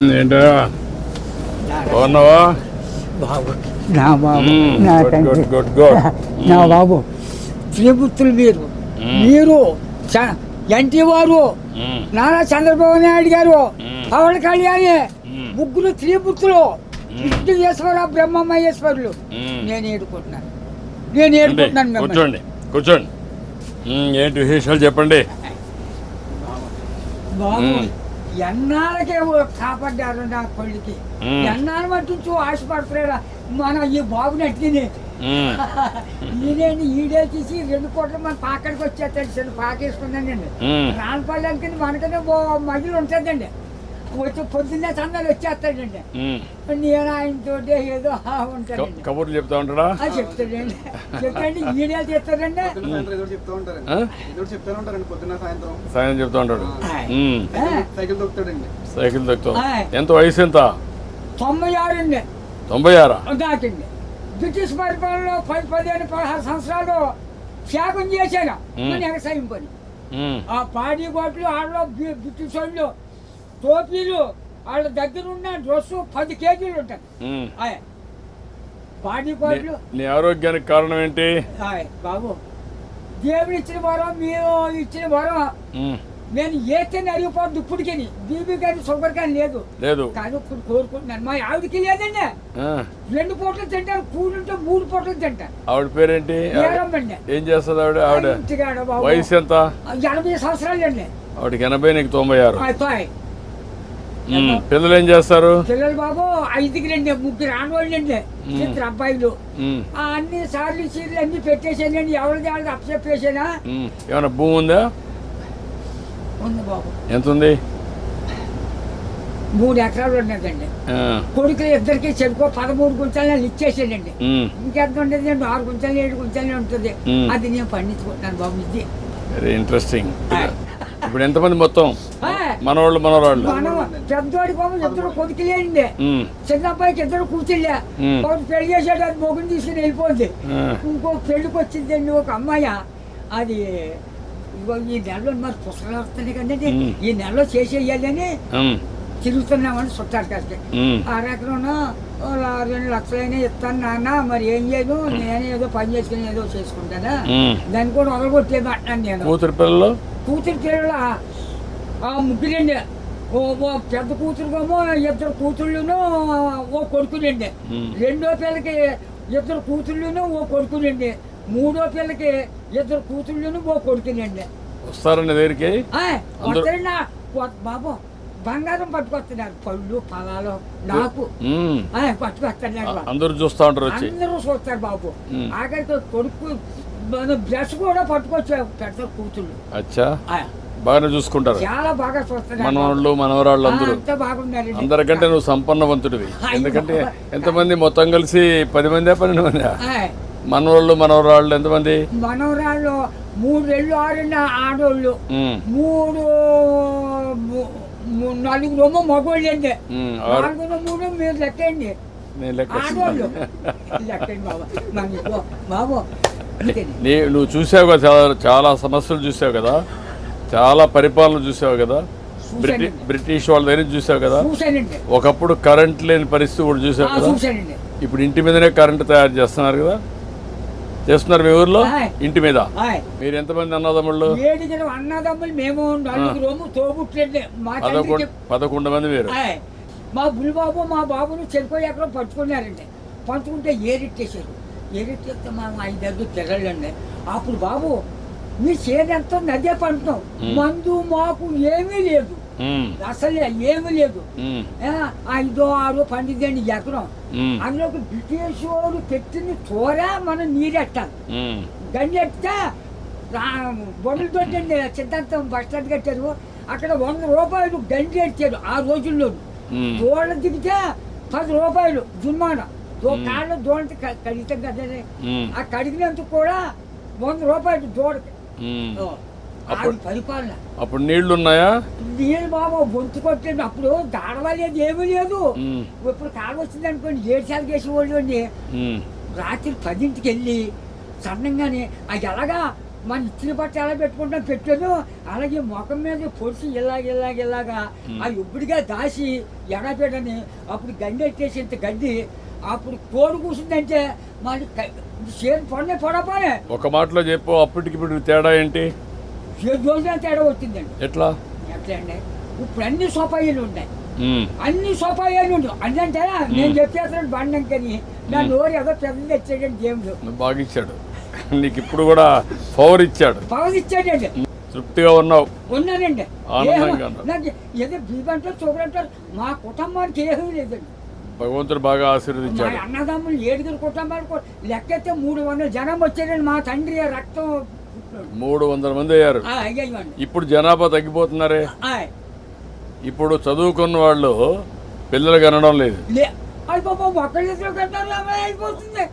ఏంటో బాగున్నావా బాబు నా బాబు నా తండ్రి గుడ్ గుడ్ నా బాబు శ్రీపుత్రులు మీరు ఎన్టీ వారు నారా చంద్రబాబు నాయుడు గారు పవన్ కళ్యాణి ముగ్గురు శ్రీపుత్రులు విష్ణుయేశ్వర బ్రహ్మమహేశ్వరులు నేను ఏడుకుంటున్నాను కూర్చోండి కూర్చోండి ఏంటి విశేషాలు చెప్పండి బాబు ఎన్నాళ్ళకే కాపాడ్డారు నా కొడుకి ఎన్నాళ్ళు మట్టించు ఆశపడుతున్నారా మన ఈ బాబుని అట్టిని ఈడేంటి ఈడే తీసి 2 కోట్ల మన పాకడికి వచ్చేస్తాడు చిన్న పాకేసుకున్నానండి రానపల్లి మనకనే మహిళ ఉంటుందండి వచ్చి పొద్దున్నే సందాలు వచ్చేస్తాడండి నేను ఆయనతో ఏదో ఉంటానండి కబుర్లు చెప్తా ఉంటాడా చెప్తాడండి చెప్తాండి ఈడే చెప్తాడండి సాయం చెప్తా ఉంటాడు సైకిల్ దొక్కుతాడు ఎంత వయసు ఎంత 96 అండి 96 దాకండి బ్రిటిష్ పరిపాలనలో 15-16 సంవత్సరాలు త్యాగం చేశాను మన వ్యవసాయం పని ఆ పాడి గోట్లు వాళ్ళలో బ్రిటిష్ వాళ్ళు టోపీలు వాళ్ళ దగ్గర ఉన్న డ్రెస్సు 10 కేజీలు ఉంటాయి పాడి గోట్లు. నీ ఆరోగ్యానికి కారణం ఏంటి బాబు దేవుడు ఇచ్చిన వరం మీరు ఇచ్చిన వరం నేను ఏతేనే అరిగిపోద్దు ఇప్పటికి బీబీ కానీ షుగర్ కానీ లేదు కానీ ఇప్పుడు కోరుకుంటున్నాను మా ఆవిడకి లేదండి 2 పూటలు తింటారు కూలుంటే 3 పూటలు తింటారు. ఆవిడ పేరేంటి ఏం చేస్తుంది ఆవిడ వయసు ఎంత 80 సంవత్సరాలు అండి ఆవిడకి 80 నీకు 96. పిల్లలు ఏం చేస్తారు పిల్లలు బాబు 5కి 3 ఆడవాళ్ళు అండి 2 అబ్బాయిలు అన్ని సార్లు చీరలు అన్ని పెట్టేసానండి ఎవరిది వాళ్ళకి అప్పచెప్పేసానా. ఏమైనా భూమి ఉందా ఉంది బాబు ఎంత ఉంది 3 ఎకరాలు ఉన్నదండి కొడుకులు ఇద్దరికి చెరుకో 13 గుంటలు ఇచ్చేసానండి ఇంకెంత ఉండేది 6 గుంటలు 7 గుంటలే ఉంటుంది అది నేను పండించుకుంటున్నాను బాబు. ఇది వెరీ ఇంట్రెస్టింగ్. ఇప్పుడు ఎంతమంది మొత్తం మనవాళ్ళు మనవరాళ్ళు పెద్దవాడి బాబు 2 కొడుకులేండి చిన్న అబ్బాయికి 2 కూతుళ్ళే ఒకటి పెళ్లి చేసాడు అది మొగుని తీసుకుని వెళ్ళిపోయింది. ఇంకో పెళ్లికి వచ్చిందండి ఒక అమ్మాయి అది ఈ నెలలో మరి పుస్తకాలు వస్తున్నాయి కదండి ఈ నెలలో చేసేయాలని తిరుగుతున్నామని చుట్టారు కలిసి 6 ఎకరం 2 లక్షలైనా ఇస్తాను నాన్న మరి ఏం చేయదు నేను ఏదో పని చేసుకుని ఏదో చేసుకుంటానా దాన్ని కూడా వదలగొట్టేది అంటున్నాను నేను. కూతురు పిల్లలు ముగ్గురండి ఓ పెద్ద కూతురుకేమో 2 కూతుళ్ళును ఓ కొడుకులండి. 2వ పిల్లకి 2 కూతుళ్ళును ఓ కొడుకులండి. 3వ పిల్లకి 2 కూతుళ్ళును ఓ కొడుకులండి. వస్తారండి దగ్గరికి బాబు బంగారం పట్టుకొస్తున్నారు పళ్ళు ఫలాలు నాకు పట్టుకొస్తున్నారు. అందరూ చూస్తా ఉంటారు అందరూ చూస్తారు బాబు. ఆఖరికి కొడుకు బ్రష్ కూడా పట్టుకొచ్చారు పెద్ద కూతుళ్ళు. అచ్చా బాగానే చూసుకుంటారు చాలా బాగా చూస్తున్నారు మనవాళ్ళు మనవరాళ్ళు అందరూ బాగున్నారు. అందరికంటే నువ్వు సంపన్నవంతుడివి. ఎందుకంటే ఎంతమంది మొత్తం కలిసి 10 మంది 12 మంది మనవాళ్ళు మనవరాళ్ళు ఎంతమంది? మనవరాళ్ళు 3 ఏళ్ళు 6 ఆడోళ్ళు 4 మగోళ్ళు అండి 4 మీరు లెక్కండి ఆడోళ్ళు లెక్కండి బాబు. నువ్వు చూసావు కదా చాలా సమస్యలు చూసావు కదా చాలా పరిపాలన చూసావు కదా బ్రిటిష్ వాళ్ళ దగ్గర చూసావు కదా. ఒకప్పుడు కరెంట్ లేని పరిస్థితి కూడా చూసావు కదా. ఇప్పుడు ఇంటి మీదనే కరెంట్ తయారు చేస్తున్నారు కదా చేస్తున్నారు మీ ఊర్లో ఇంటి మీద. మీరు ఎంతమంది అన్నదమ్ముళ్ళు? 7 అన్నదమ్ములు మేము 4 తోబుట్లండి 11 మంది మీరు. మా బుల్బాబు మా బాబును చెరుకు ఎక్కడో పంచుకున్నారండి. పంచుకుంటే ఏరెట్టేశారు. ఏరెట్టేస్తే మా 5 పిల్లలండి. అప్పుడు బాబు మీ చేనంతా నదే పంటున్నాం మందు మాకు ఏమీ లేదు అసలే ఏమీ లేదు. 5, 6 పండిద్దండి ఎకరం. అందులోకి బ్రిటిష్ వాళ్ళు పెట్టిన తోర మనం నీరెట్టాలి. గండెట్టితే బొమ్మలతో సిద్ధాంతం బస్ స్టాండ్ కట్టారు. అక్కడ 100 రూపాయలు గండి ఎట్టారు ఆ రోజుల్లో. దోళ్ళ దిగితే 10 రూపాయలు జుర్మానా. కాళ్ళు దోళ్ళకి కడిగితాం కదా ఆ కడిగినందుకు కూడా 100 రూపాయలు దోడకి. పరిపాలన అప్పుడు నీళ్లు ఉన్నాయా? నీళ్ళు బాబు బొంతు కొట్టండి. అప్పుడు దాడవలేదు ఏమీ లేదు. ఇప్పుడు కాలు వచ్చింది అనుకోండి 7 సార్లు చేసేవాళ్ళు అండి. రాత్రి 10ంటికి వెళ్ళి సన్నంగానే అది ఎలాగా మన ఇచ్చిన బట్ట ఎలా పెట్టుకుంటాం పెట్టాను, అలాగే ముఖం మీద పొడిచి ఇలాగా ఆ ఇప్పుడుగా దాసి ఎడపెట్టని అప్పుడు గడ్డి ఎట్టేసి ఇంత గడ్డి అప్పుడు కోడి కూర్చుందంటే మరి చేతి పొడపోనే. ఒక మాటలో చెప్పు, అప్పటికి ఇప్పుడు తేడా ఏంటి? 7 రోజుల తేడా వచ్చిందండి. ఎట్లా అండి ఇప్పుడు అన్ని సోపాయిలు ఉన్నాయి, అన్ని సోపాయాలు ఉండవు. అంటే నేను చెప్పేస్తాను బండం కానీ నా నోరు ఏదో పెద్ద తెచ్చాడండి దేవుడు. బాగా ఇచ్చాడు నీకు, ఇప్పుడు కూడా పవర్ ఇచ్చాడు. పవర్ ఇచ్చాడండి. తృప్తిగా ఉన్నావు? ఉన్నానండి. ఆనందంగా నాకు ఏదో బీబంటారు చూడంటారు, మా కుటుంబానికి ఏమీ లేదండి. భగవంతుడు బాగా ఆశీర్వదించాడు. మా అన్నదమ్ములు 7 కుటుంబాలు లెక్కైతే 300 జనం వచ్చారండి. మా తండ్రి రక్తం 300 మంది అయ్యారు. ఇప్పుడు జనాభా తగ్గిపోతున్నారే. ఇప్పుడు చదువుకున్న వాళ్ళు పిల్లలు కనడం లేదు. అయిపోతుంది.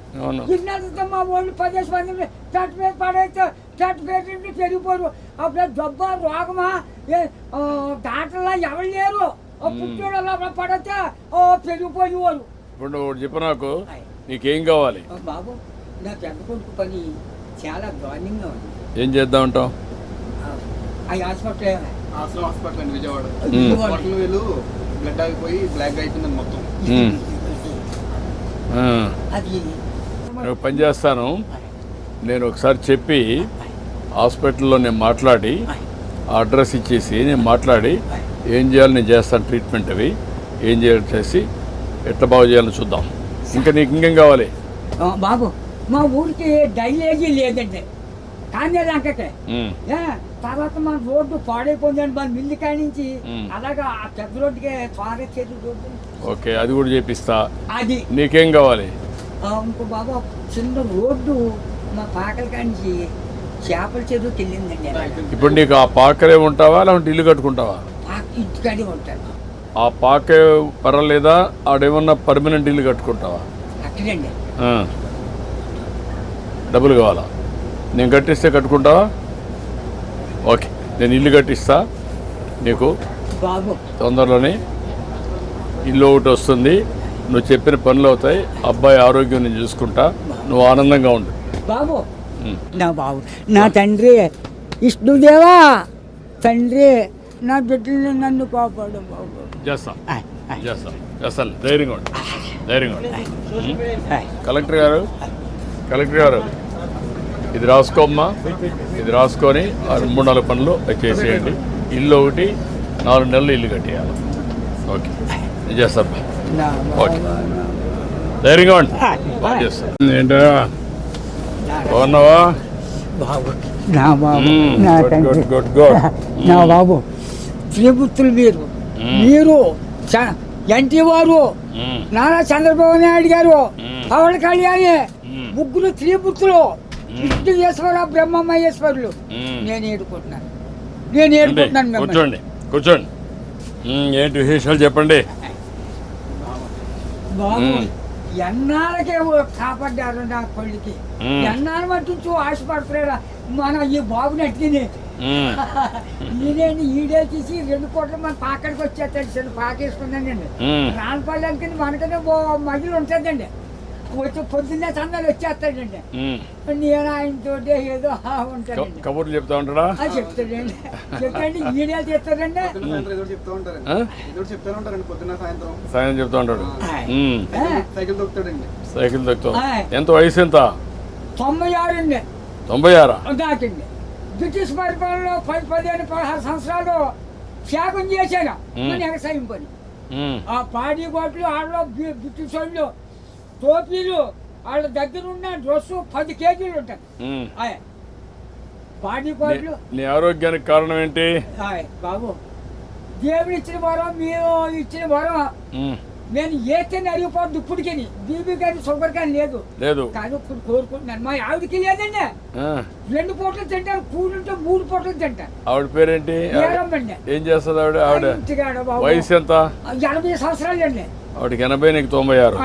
మా వాళ్ళు 10 మంది చట్టు మీద పడైతే చట్టు పేరు పెరిగిపోరు. అప్పుడు జబ్బ రోగమా దాంట్లో ఎవరు లేరు. పుట్టోడు పడితే పెరిగిపోయేవారు. ఇప్పుడు చెప్పు నాకు, నీకేం కావాలి? బాబు నా పెద్ద కొడుకు పని చాలా దారుణంగా ఉంది. ఏం చేద్దామంటావు? ఆ హాస్పిటల్ హాస్పిటల్ అండి, విజయవాడ. వీళ్ళు బ్లడ్ ఆగిపోయి బ్లాక్ అయిపోయింది మొత్తం. అది పని చేస్తాను నేను, ఒకసారి చెప్పి హాస్పిటల్లో నేను మాట్లాడి అడ్రస్ ఇచ్చేసి నేను మాట్లాడి ఏం చేయాలి నేను చేస్తాను. ట్రీట్మెంట్ అవి ఏం చేయాలి చేసి ఎట్లా బాగు చేయాలని చూద్దాం. ఇంకా నీకు ఇంకేం కావాలి? బాబు మా ఊరికి డైలేజీ లేదండి, కానీ లంకకే. తర్వాత మన రోడ్డు పాడైపోయిందండి, మన మిల్లి కాడి నుంచి అలాగా ఆ పెద్ద రోడ్డుకి త్వరగా చేతి రోడ్డు. ఓకే, అది కూడా చేపిస్తా. అది నీకేం కావాలి? ఇంకో బాబు చిన్న రోడ్డు మా పాకల కాడి నుంచి చేపల చెరువుకి వెళ్ళిందండి. ఇప్పుడు నీకు ఆ పాకరే ఉంటావా లేకుంటే ఇల్లు కట్టుకుంటావా? ఇంటికాడే ఉంటాను. ఆ పాకే పర్వాలేదా? ఆడేమన్నా పర్మనెంట్ ఇల్లు కట్టుకుంటావా? అక్కడండి. డబ్బులు కావాలా? నేను కట్టిస్తే కట్టుకుంటావా? ఓకే, నేను ఇల్లు కట్టిస్తా నీకు. బాబు తొందరలోనే ఇల్లు ఒకటి వస్తుంది, నువ్వు చెప్పిన పనులు అవుతాయి, అబ్బాయి ఆరోగ్యం నేను చూసుకుంటా, నువ్వు ఆనందంగా ఉండు బాబు. నా బాబు నా తండ్రి విష్ణుదేవా, తండ్రి నా బిడ్డల్ని నన్ను కాపాడు బాబు. చేస్తాను ధైర్యంగా ఉండు, ధైర్యంగా ఉండు. కలెక్టర్ గారు ఇది రాసుకోమ్మా, ఇది రాసుకొని 3-4 పనులు చేసేయండి. ఇల్లు ఒకటి 4 నెలలు ఇల్లు కట్టేయాలి. ఓకే, నేను చేస్తాను. ఓకే, ధైర్యంగా ఉండి బాగా చేస్తాను. ఏంటా బాగున్నావా బాబు? నా బాబు నా తండ్రి, గుడ్ గుడ్. నా బాబు త్రిపుత్రులు మీరు ఎన్టీ వారు, నారా చంద్రబాబు నాయుడు గారు, పవన్ కళ్యాణ్, ముగ్గురు త్రిపుత్రులు, విష్ణుయేశ్వర బ్రహ్మమహేశ్వరులు. నేను ఏడుకుంటున్నాను. కూర్చోండి కూర్చోండి. ఏంటి విశేషాలు చెప్పండి బాబు. ఎన్నాళ్ళకే కాపాడ్డారు నా కొడుకి, ఎన్నాళ్ళు మట్టించు ఆశపడతారా మన ఈ బాబుని అట్టిని. ఈడే తీసి 2 కోట్ల మన పాకడికి వచ్చేస్తాడు. చిన్న పాకేసుకున్నానండి. రాన్పల్లి మనకనే మహిళ ఉంటుందండి, వచ్చి పొద్దున్నే సందాలు వచ్చేస్తాడండి. నేను ఆయనతో ఏదో ఉంటానండి. కబుర్లు చెప్తా ఉంటాడా? చెప్తాడండి. చెప్పండి ఈడే చేస్తాడండి. సాయం చెప్తా ఉంటాడు. సైకిల్ దొక్కుతాడండి. సైకిల్ దొక్కుతా. ఎంత వయసు? ఎంత? 96 అండి. 96 దాకండి. బ్రిటిష్ పరిపాలనలో 15-16 సంవత్సరాలు త్యాగం చేశాను మన వ్యవసాయం పని. ఆ పాడి గోట్లు ఆడలో బ్రిటిష్ వాళ్ళు టోపీలు వాళ్ళ దగ్గర ఉన్న డ్రెస్సు 10 కేజీలు ఉంటాయి. పాడి గోట్లు. నీ ఆరోగ్యానికి కారణం ఏంటి బాబు? దేవుడు ఇచ్చిన వరం, మీరు ఇచ్చిన వరం. నేను ఏతే అరిగిపోద్దు ఇప్పటికి. బీబీ కానీ షుగర్ కానీ లేదు, కానీ ఇప్పుడు కోరుకుంటున్నాను. మా ఆవిడకి లేదండి, 2 పూటలు తింటారు. కూలుంటే 3 పూటలు తింటారు. ఆవిడ పేరేంటి? ఏం చేస్తుంది ఆవిడ? వయసు ఎంత? 80 సంవత్సరాలు అండి. ఆవిడకి 80, నీకు 96.